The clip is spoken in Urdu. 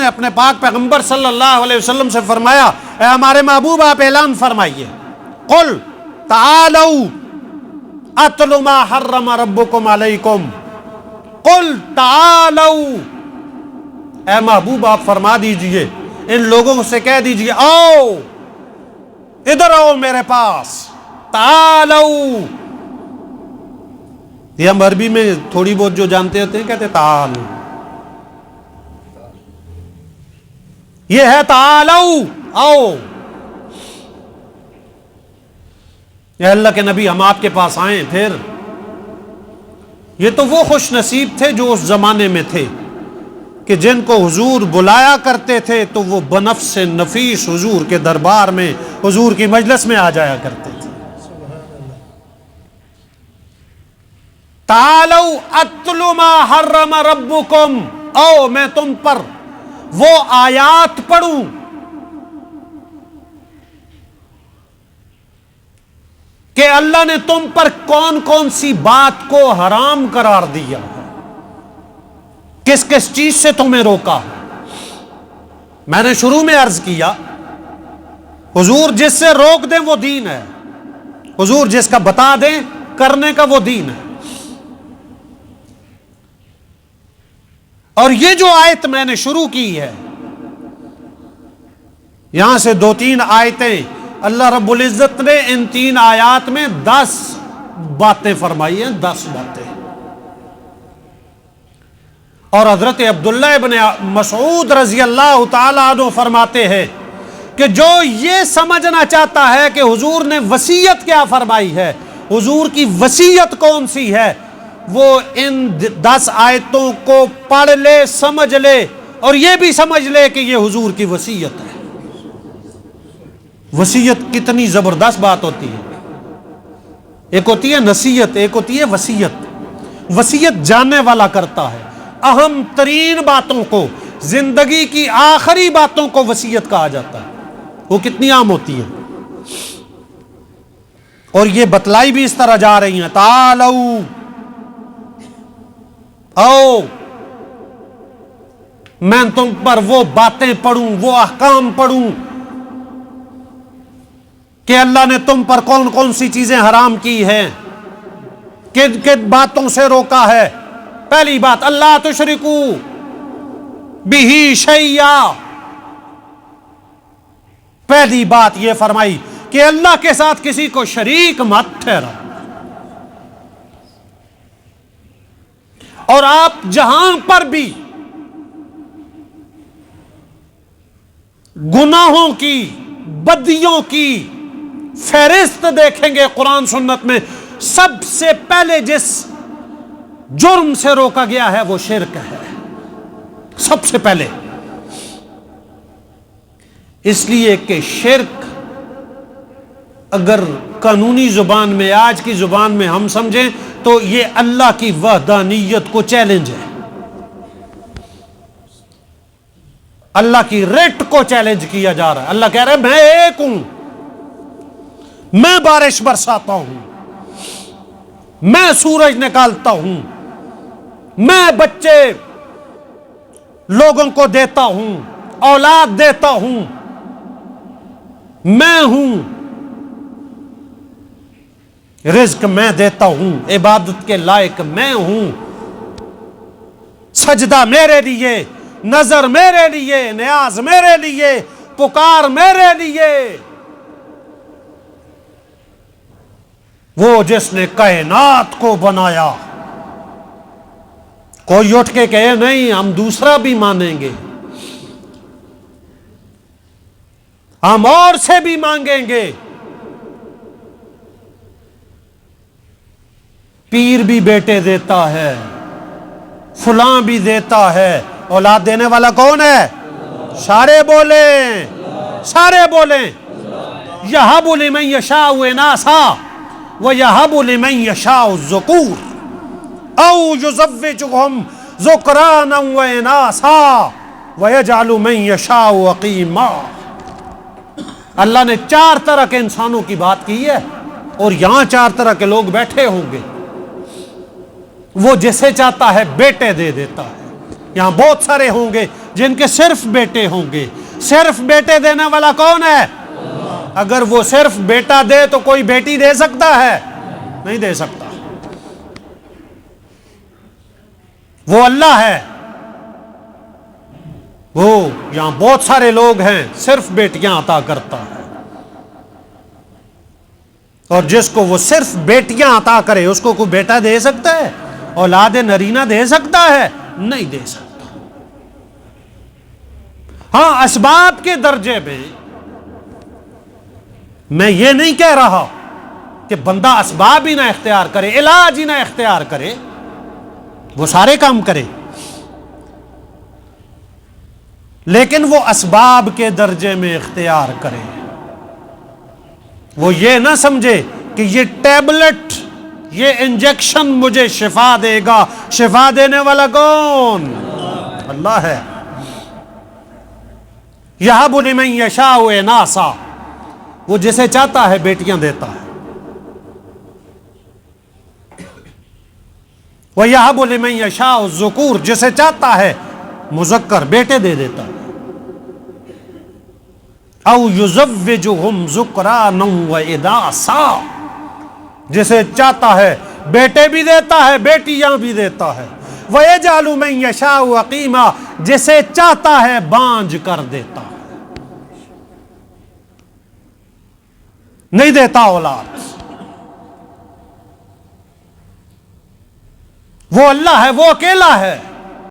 نے اپنے پاک پیغمبر صلی اللہ علیہ وسلم سے فرمایا، اے ہمارے محبوب آپ اعلان فرمائیے، قل تعالوا اتل ما حرم ربکم علیکم، قل تعالوا، اے محبوب آپ فرما دیجئے، ان لوگوں سے کہہ دیجئے آؤ، ادھر آؤ میرے پاس، تعالوا، یہ ہم عربی میں تھوڑی بہت جو جانتے ہوتے ہیں کہتے تعال، یہ ہے تعالوا، آؤ، اے اللہ کے نبی ہم آپ کے پاس آئیں۔ پھر یہ تو وہ خوش نصیب تھے جو اس زمانے میں تھے کہ جن کو حضور بلایا کرتے تھے تو وہ بنفس نفیس حضور کے دربار میں، حضور کی مجلس میں آ جایا کرتے تھے۔ تعالوا اتل ما حرم ربکم، او میں تم پر وہ آیات پڑھوں کہ اللہ نے تم پر کون کون سی بات کو حرام قرار دیا ہے، کس کس چیز سے تمہیں روکا ہے۔ میں نے شروع میں عرض کیا، حضور جس سے روک دیں وہ دین ہے، حضور جس کا بتا دیں کرنے کا وہ دین ہے۔ اور یہ جو آیت میں نے شروع کی ہے، یہاں سے 2-3 آیتیں اللہ رب العزت نے ان 3 آیات میں 10 باتیں فرمائی ہیں، 10 باتیں۔ اور حضرت عبداللہ ابن مسعود رضی اللہ تعالیٰ عنہ فرماتے ہیں کہ جو یہ سمجھنا چاہتا ہے کہ حضور نے وصیت کیا فرمائی ہے، حضور کی وصیت کون سی ہے، وہ ان 10 آیتوں کو پڑھ لے، سمجھ لے، اور یہ بھی سمجھ لے کہ یہ حضور کی وصیت ہے۔ وصیت کتنی زبردست بات ہوتی ہے، ایک ہوتی ہے نصیحت، ایک ہوتی ہے وصیت۔ وصیت جاننے والا کرتا ہے، اہم ترین باتوں کو، زندگی کی آخری باتوں کو وصیت کہا جاتا ہے، وہ کتنی عام ہوتی ہے۔ اور یہ بتلائی بھی اس طرح جا رہی ہیں، تعالوا، آؤ میں تم پر وہ باتیں پڑھوں، وہ احکام پڑھوں کہ اللہ نے تم پر کون کون سی چیزیں حرام کی ہیں، کن کن باتوں سے روکا ہے۔ پہلی بات، اللہ تشرکو بہ شیئا، پہلی بات یہ فرمائی کہ اللہ کے ساتھ کسی کو شریک مت ٹھہرا۔ اور آپ جہاں پر بھی گناہوں کی، بدیوں کی فہرست دیکھیں گے قرآن سنت میں، سب سے پہلے جس جرم سے روکا گیا ہے وہ شرک ہے، سب سے پہلے۔ اس لیے کہ شرک اگر قانونی زبان میں، آج کی زبان میں ہم سمجھیں تو یہ اللہ کی وحدانیت کو چیلنج ہے، اللہ کی ریٹ کو چیلنج کیا جا رہا ہے۔ اللہ کہہ رہا ہے میں ایک ہوں، میں بارش برساتا ہوں، میں سورج نکالتا ہوں، میں بچے لوگوں کو دیتا ہوں، اولاد دیتا ہوں، میں ہوں، رزق میں دیتا ہوں، عبادت کے لائق میں ہوں، سجدہ میرے لیے، نظر میرے لیے، نیاز میرے لیے، پکار میرے لیے۔ وہ جس نے کائنات کو بنایا، کوئی اٹھ کے کہے نہیں ہم دوسرا بھی مانیں گے، ہم اور سے بھی مانگیں گے، پیر بھی بیٹے دیتا ہے، فلاں بھی دیتا ہے، اولاد دینے والا کون ہے؟ سارے بولیں، سارے بولیں، یہب لمن یشاء اناثا ویہب لمن یشاء الذکور او یزوجہم ذکرانا واناثا ویجعل من یشاء عقیما۔ اللہ نے 4 طرح کے انسانوں کی بات کی ہے، اور یہاں 4 طرح کے لوگ بیٹھے ہوں گے۔ وہ جسے چاہتا ہے بیٹے دے دیتا ہے، یہاں بہت سارے ہوں گے جن کے صرف بیٹے ہوں گے۔ صرف بیٹے دینے والا کون ہے؟ اگر وہ صرف بیٹا دے تو کوئی بیٹی دے سکتا ہے؟ نہیں دے سکتا۔ وہ اللہ ہے۔ وہ یہاں بہت سارے لوگ ہیں صرف بیٹیاں عطا کرتا ہے، اور جس کو وہ صرف بیٹیاں عطا کرے اس کو کوئی بیٹا دے سکتا ہے؟ اولاد نرینہ دے سکتا ہے؟ نہیں دے سکتا۔ ہاں اسباب کے درجے میں یہ نہیں کہہ رہا کہ بندہ اسباب ہی نہ اختیار کرے، علاج ہی نہ اختیار کرے، وہ سارے کام کرے، لیکن وہ اسباب کے درجے میں اختیار کرے۔ وہ یہ نہ سمجھے کہ یہ ٹیبلٹ، یہ انجیکشن مجھے شفا دے گا۔ شفا دینے والا کون؟ اللہ ہے۔ یہب لمن یشاء اناثا، وہ جسے چاہتا ہے بیٹیاں دیتا ہے۔ وَيَهَبُ لِمَن يَشَاءُ الذُّكُورَ، جسے چاہتا ہے مذکر بیٹے دے دیتا ہے۔ أَوْ يُزَوِّجُهُمْ ذُكْرَانًا وَإِنَاثًا، جسے چاہتا ہے بیٹے بھی دیتا ہے بیٹیاں بھی دیتا ہے۔ وَيَجْعَلُ مَن يَشَاءُ عَقِيمًا، جسے چاہتا ہے بانجھ کر دیتا ہے، نہیں دیتا اولاد۔ وہ اللہ ہے، وہ اکیلا ہے۔